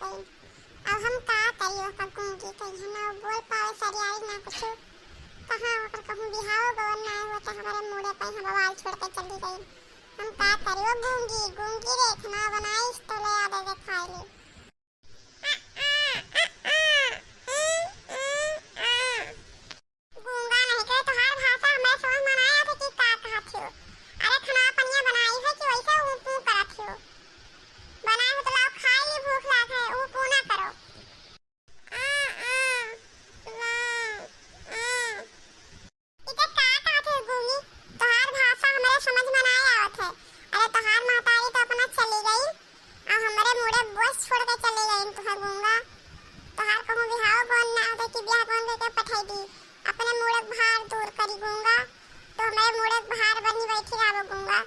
गई। अब हम का करियो कबूंगी कहीं ना बोल पावे सरियाई ना कुछ। कहाँ होकर कहूँ बिहाव गवन ना हो तो हमारे मुड़े पे हम बवाल छोड़ के चली गई। हम का करियो गूंगी गूंगी रे खाना बनाई तो ले आ दे खाई ले। गूंगा नहीं करे तो हर भाषा हमें समझ में आया था कि का कहा थियो। अरे खाना पनिया बनाई है कि वैसे ऊपू करा थियो। बनाए हो तो लाओ खाई ली भूख लाग है ऊपू ना करो। इते का कहा थियो गूंगी तो हर भाषा हमारे समझ में ना आवत है। अरे तो हर महतारी तो अपना चली गई और हमारे मुड़े बस छोड़ के चले गई तो हर गूंगा तो हर कहूँ बिहाव कौन ना होता कि बिहाव कौन करके पठाई दी अपने मुड़े भार दूर करी गूंगा तो हमारे मुड़े भार बनी बैठी रहो गूंगा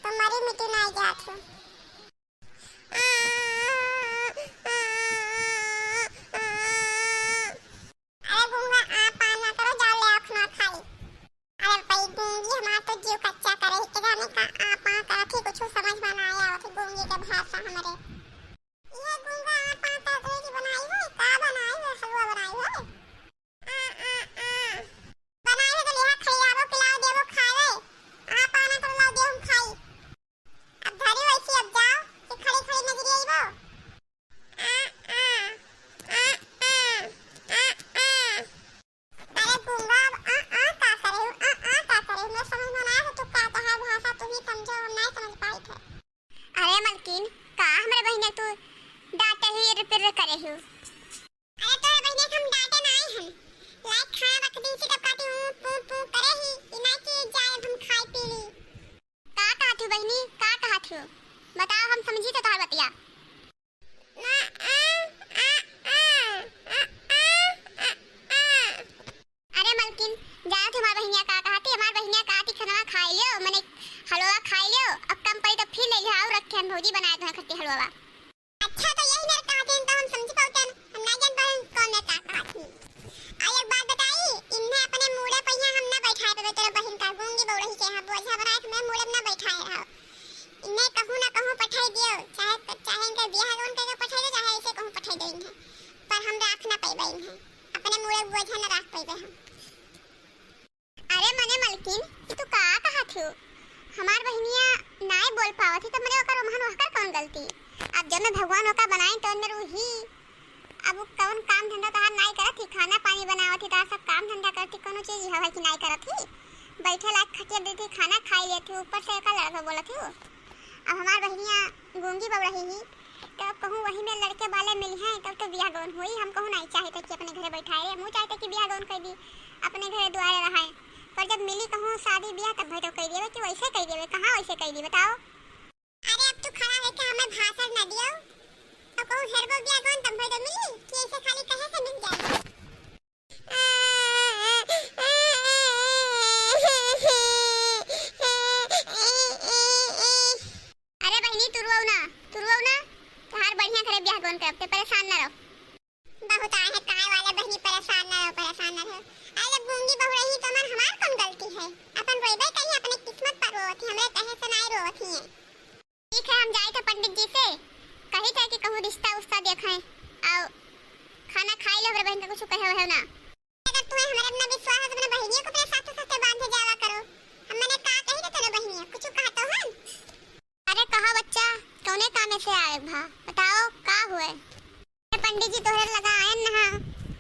तो मरी मिट्टी ना जात हो। अरे गूंगा आप ना करो जाओ ले आओ खाना खाई। अरे भाई गूंगी हमारा तो जीव कच्चा करे के जाने का आप करथी कुछ समझ में ना आया होती गूंगी के भाषा हमारे। ये गूंगा आप तरह की बनाई है का बनाई है हलवा बनाई है। बनाई है तो लिहा खिलाओ खिलाओ देवो खावे आप आना तो लाओ देव हम खाई। अब धरी वैसी अब जाओ कि खड़ी खड़ी नजर आईबो। अरे गूंगा का करे मैं समझ में ना आया तो का कहा भाषा तू ही समझो हम नहीं समझ पाई थे। अरे मलकिन का हमरे बहिने तू डांटे ही रिपेयर करे हो। अरे तोरे बहिने हम डांटे ना आए हैं लाइक खाना रख दी सी टपकाती हूं पू करे ही इना की जाए हम खाई पी ली। का कहा थी बहिनी का कहा थी बताओ हम समझी तो तार बतिया। अरे मलकिन जाओ तुम्हार बहिनिया का कहा थी हमार बहिनिया कहा थी खाना खाई लियो मैंने हलवा खाई लियो अब कम पड़ी तो फिर ले जाओ रखे हम भौजी बनाए तो खट्टी हलवा। अच्छा तो यही मेरे कहा थे तो हम समझ पाते हम ना जान पाए कौन ने का कहा थी। एक बात बताई इन्हें अपने मुड़े पे यहाँ हम ना बैठाए पे तेरे बहन का गूंगी बौड़ी के यहाँ बोझा बनाए तो मैं मुड़े में ना बैठाए रहो। इन्हें कहूँ ना कहूँ पठाई दियो चाहे इनका ब्याह कौन करके पठाई दो चाहे ऐसे कहूँ पठाई दो इन्हें पर हम राख ना पाई इन्हें अपने मुड़े बोझा ना रख पाई हम। अरे मने मलकिन तू का कहा थी हमार बहनिया नाय बोल पावत थी तो मने ओकर महन ओकर कौन गलती। अब जब मैं भगवान ओका बनाई तो अंदर वही अब कौन काम धंधा तार नाय करत थी खाना पानी बनावत थी तार सब काम धंधा करती कोनो चीज हवा की नाय करत थी बैठे लायक खटिया देती खाना खाई लेती ऊपर से का लड़का बोलत थी। अब हमार बहनिया गूंगी बब रही ही तब कहूँ वही में लड़के वाले मिल हैं तब तो बियाह गौन हुई हम कहूँ नहीं चाहते कि अपने घरे बैठाए रहे मुँह चाहते कि बियाह गौन कर दी अपने घरे दुआरे रहाए पर जब मिली कहूँ शादी बियाह तब भाई तो कह दिए कि वैसे कह दिए कहाँ वैसे कह दी बताओ। अरे अब तू खड़ा है कि हमें भाषण ना दियो तो कहूँ हेरबो बियाह गौन तब भाई तो मिली कि ऐसे खाली कहे से मिल जाए। अरे बहनी तुरवाओ ना तोहार बढ़िया करे बियाह गौन करते परेशान ना रहो। बहुत आए हैं काय वाले बहनी परेशान ना रहो। अरे जब गूंगी बहू रही तो हमार कौन गलती है अपन रोइबे कहीं अपने किस्मत पर रोवत ही हमरे कहे से नहीं रोवत ही है। ठीक है हम जाए थे पंडित जी से कही थे कि कहूँ रिश्ता उस्ता देखें और खाना खाई लो बहन का कुछ कहे हो ना। अगर तुम्हें हमारे अपना विश्वास है तो अपने बहनियों को अपने साथ बांधे जावा करो। हमने का कही थे तेरे बहनियां कुछ कहा तो है। अरे कहा बच्चा कौने कामे से आए भा बताओ का हुए। पंडित जी तोहरे लगा आए ना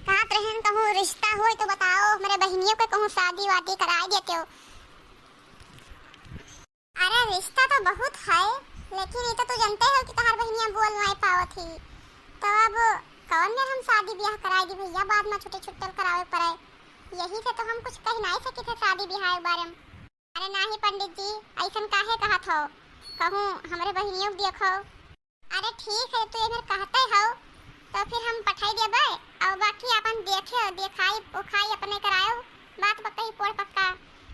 कहत रहन कहूँ रिश्ता हो तो बताओ मेरे बहनियों के कहूँ शादी वादी करा देते हो। अरे रिश्ता तो बहुत है लेकिन ये तो जानते हो कि तोहार बहनियां बोल नहीं पावत थी तो अब कौन ने हम शादी ब्याह कराई दी भैया बाद में छोटे छोटे करावे पड़े यही से तो हम कुछ कह नहीं सके थे शादी ब्याह के बारे में। अरे नहीं पंडित जी ऐसा काहे कहा था कहूँ हमारे बहनियों को देखो। अरे ठीक है तो ये कहते हो तो फिर हम पठाई देबे और बाकी अपन देखे देखाई ओखाई अपने करायो बात पक्का पोड़ पक्का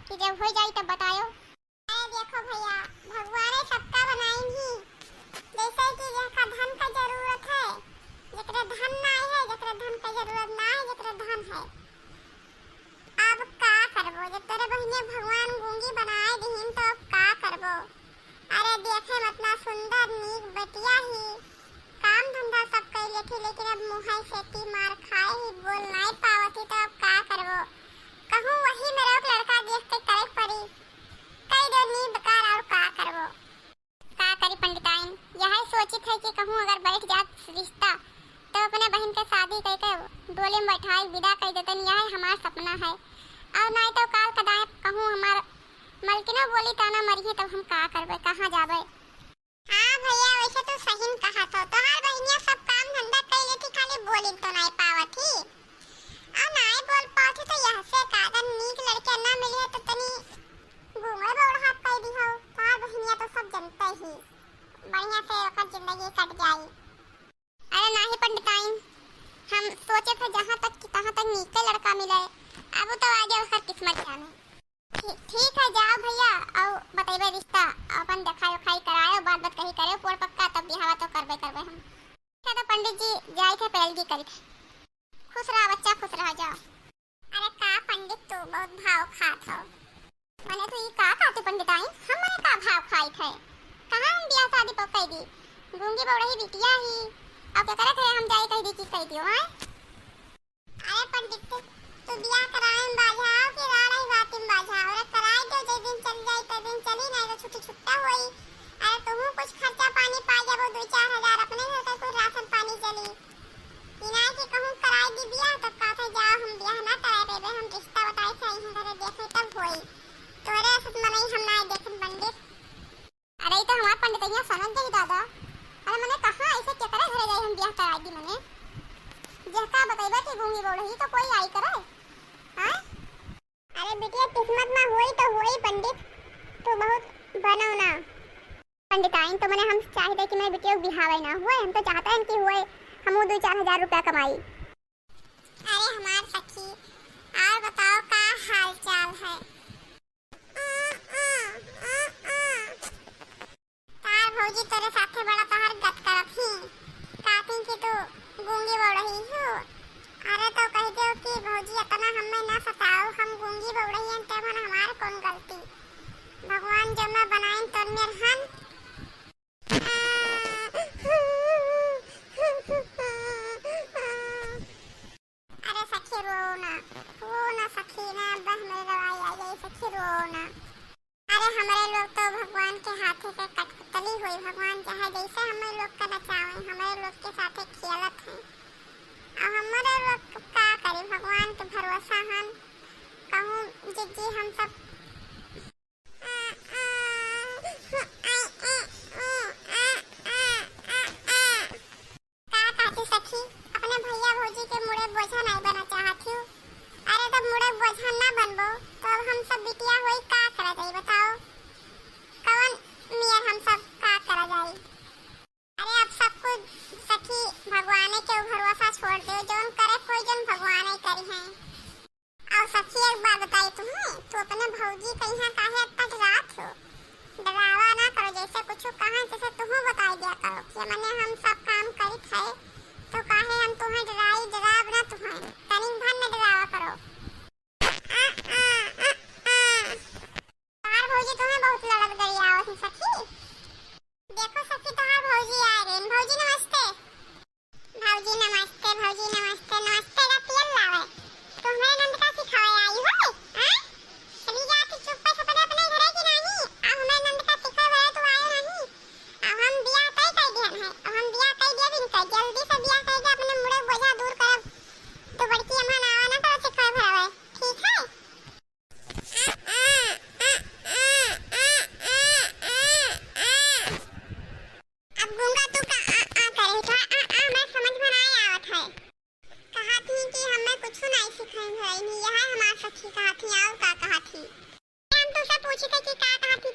कि जब हो जाई तब बतायो। अरे देखो भैया भगवान सबका बनाएंगी जैसे कि जका धन का जरूरत है जकरे धन ना है जकरे धन का जरूरत ना है जकरे धन है। अब का करबो जब तेरे बहिने भगवान गूंगी बनाए दीन तो अब का करबो। अरे देखे मतलब सुंदर नीक बटिया ही काम धंधा सब कैले थी, लेकिन अब मुँह से ती मार खाए ही बोल नहीं पावत थी, तो अब का करबो। कहूँ वही मेरा एक लड़का देख के करे पड़ी, कई दो नी बेकार और का करबो। का करी पंडिताइन, यह सोचित है कि कहूँ अगर बैठ जात रिश्ता तो अपने बहन के शादी करके डोले में बैठाई विदा कर देतन, यह हमारा सपना है। और नहीं तो काल कदाए कहूँ हमार मलकिनो बोली ताना मरिए, तब हम का करबे, कहाँ जाबे। हाँ भैया, वैसे तो सही में कहा था, तोहार बहनिया सब काम धंधा कर लेती, खाली बोली तो नहीं पावत थी। और नहीं बोल पाती तो यह से कादन नीक लड़के ना मिली है तो तनी घूंघे बौड़ हाथ कर दी हो। तोहार बहनिया तो सब जनते ही, बढ़िया से ओकर जिंदगी कट जाई। अरे नहीं पंडिताइन, हम सोचे थे जहाँ तक कि तहाँ तक नीक लड़का मिले, अब तो आगे उसका किस्मत जाने। ठीक है, जाओ भैया और बताइए रिश्ता अपन दिखाई उखाई कराए, बात बात कही करे पोर पक्का, तब बिहावा तो करबे हम। तो पंडित जी जाए थे पैलगी करी थे। खुश रहा बच्चा, खुश रहा, जाओ। अरे का पंडित तू बहुत भाव खात हो। मैंने तो ये का खाते पंडिताइन, हम मने का भाव खाई थे, कहाँ हम बियाह शादी पर कह दी, गूंगी बौड़ही बिटिया ही, अब क्या करे थे हम जाए कह दी की कह दियो हैं। अरे पंडित तू बियाह कराए में बाझाओ कि राड़ा ही बाती में बाझाओ, अरे कराए दो, जे दिन चल जाए तो दिन चली, नहीं तो छुट्टी छुट्टा होई। अरे तुम कुछ खर्चा पानी पा जाबो, 2-4 हजार अपने घर का कोई राशन पानी चली। इना कि कहूं कराए दी बियाह, तब का थे जाओ हम बियाह ना कराए देबे, हम रिश्ता बताए सही है घरे देखे तब होई, तोरे असत मनई हम ना देखन पंडित। अरे ई तो हमार पंडितैया समझ गई दादा। अरे मने कहां ऐसे के करे घरे जाई हम बियाह कराए दी, मने जहका बताइबा कि गूंगी बौड़ही तो कोई आई करे। हां अरे बिटिया किस्मत में होई तो होई पंडित, तो बहुत बनो ना पंडिताइन। तो मने हम चाहते कि मेरे बिटिया बिहावे ना हुए, हम तो चाहते हैं कि हुए, हम 2-4 हजार रुपया कमाई। अरे हमार सखी और बताओ का हाल चाल है। तार भौजी तेरे साथे बड़ा तार गत करत ही, काती कि तू गूंगी बौड़ही हो। अरे तो कह दो कि भौजी इतना हमें ना सताओ, हम गूंगी बौड़ही हैं तब हमार कौन गलती, भगवान जब मैं बनाए तो मेर हन। अरे सखी रो ना सखी ना, बस मेरे दवाई आ गई सखी, रो ना। अरे हमारे लोग तो भगवान के हाथे के कठपुतली हुई, भगवान चाहे जैसे हमें लोग का नचावे, हमारे लोग के साथे खेलत हैं। अब हमारे लोग का करे, भगवान के भरोसा हन, कहूँ जिज्जी हम सब का कहती सखी, अपने भैया भौजी के मुड़े बोझा नहीं बना चाहती हूँ। अरे तब मुड़े बोझा ना बनबो तो अब हम सब बिटिया होई का करा जाई बताओ, कौन मियां हम सब का करा जाई। अरे अब सब कुछ सखी भगवान के भरोसा छोड़ दो, जोन करे कोई जोन भगवान ही करी है। और सखी एक बात बताई तुम्हें, तो अपने भौजी कहीं काहे इतना डरात हो, डरावा ना करो, जैसे कुछ कहाँ जैसे तुम्हें बताई दिया करो कि मैंने हम सब काम करी थे, तो काहे हम तुम्हें डराव ना, तुम्हें तनिक भर न डरावा करो। तार भौजी तुम्हें बहुत लड़त गई आवत है सखी। देखो सखी तोहार भौजी आ रही। भौजी नमस्ते। भौजी नमस्ते, भौजी नमस्ते, नमस्ते का तेल लावे तुम्हें नंद का सिखावे आई हो। हां चली जा तू चुप से अपने घरे की नहीं, अब हमें नंद का सिखावे तो आए नहीं। अब हम बियाह तय कर दिया है, अब हम बियाह कर दिया दिन का, जल्दी से बियाह कर दे, अपने मुड़े बोझा दूर कर, तो बड़की अम्मा ना आवा ना तो सिखावे भरावे, ठीक है। अब गूंगा तू का आ करे तो मैं समझ में नहीं आवत है। कहा थी कि हमें कुछ नहीं सिखाई भाई नहीं, यह हमार सखी कहा थी और का कहा थी। हम तुमसे पूछी थे कि का कहा थी